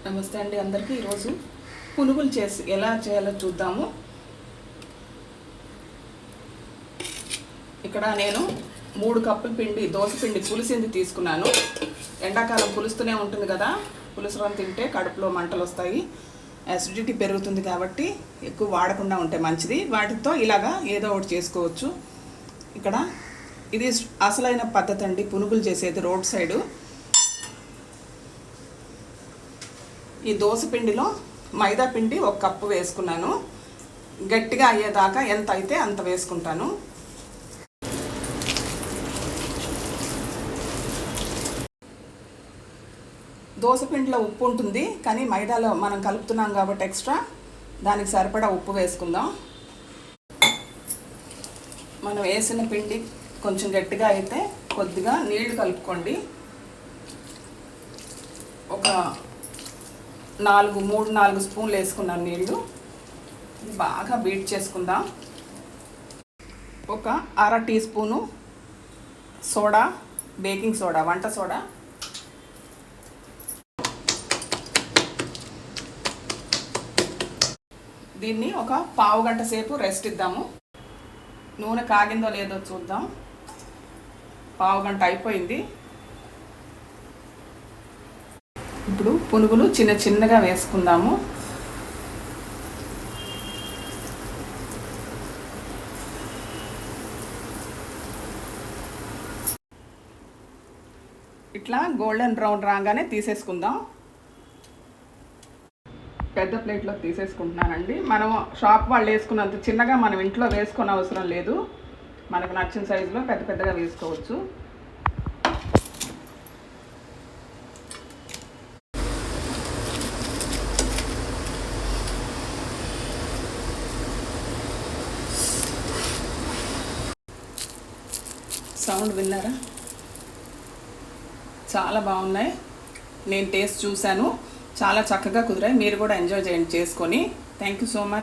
నమస్తే అండి అందరికీ. ఈరోజు పునుగులు చేసి ఎలా చేయాలో చూద్దాము. ఇక్కడ నేను 3 కప్పుల పిండి, దోస పిండి పులిసింది తీసుకున్నాను. ఎండాకాలం పులుస్తూనే ఉంటుంది కదా, పులుసురం తింటే కడుపులో మంటలు వస్తాయి, యాసిడిటీ పెరుగుతుంది. కాబట్టి ఎక్కువ వాడకుండా ఉంటే మంచిది. వాటితో ఇలాగా ఏదో ఒకటి చేసుకోవచ్చు. ఇక్కడ ఇది అసలైన పద్ధతి అండి పునుగులు చేసేది రోడ్ సైడు. ఈ దోస పిండిలో మైదా పిండి 1 కప్పు వేసుకున్నాను. గట్టిగా అయ్యేదాకా ఎంత అయితే అంత వేసుకుంటాను. దోస పిండిలో ఉప్పు ఉంటుంది, కానీ మైదాలో మనం కలుపుతున్నాం కాబట్టి ఎక్స్ట్రా దానికి సరిపడా ఉప్పు వేసుకుందాం. మనం వేసిన పిండి కొంచెం గట్టిగా అయితే కొద్దిగా నీళ్లు కలుపుకోండి. ఒక 3-4 స్పూన్లు వేసుకున్నాను నీళ్ళు. బాగా బీట్ చేసుకుందాం. ఒక అర teaspoon soda, baking soda, వంట సోడా. దీన్ని ఒక పావు గంట సేపు రెస్ట్ ఇద్దాము. నూనె కాగిందో లేదో చూద్దాం. పావు గంట అయిపోయింది. ఇప్పుడు పునుగులు చిన్న చిన్నగా వేసుకుందాము. ఇట్లా గోల్డెన్ బ్రౌన్ రాగానే తీసేసుకుందాం. పెద్ద ప్లేట్లో తీసేసుకుంటున్నానండి. మనం షాప్ వాళ్ళు వేసుకున్నంత చిన్నగా మనం ఇంట్లో వేసుకునే అవసరం లేదు. మనకు నచ్చిన సైజులో పెద్ద పెద్దగా వేసుకోవచ్చు. సౌండ్ విన్నారా? చాలా బాగున్నాయి. నేను టేస్ట్ చూశాను, చాలా చక్కగా కుదిరాయి. మీరు కూడా ఎంజాయ్ చేయండి చేసుకొని. Thank you so much.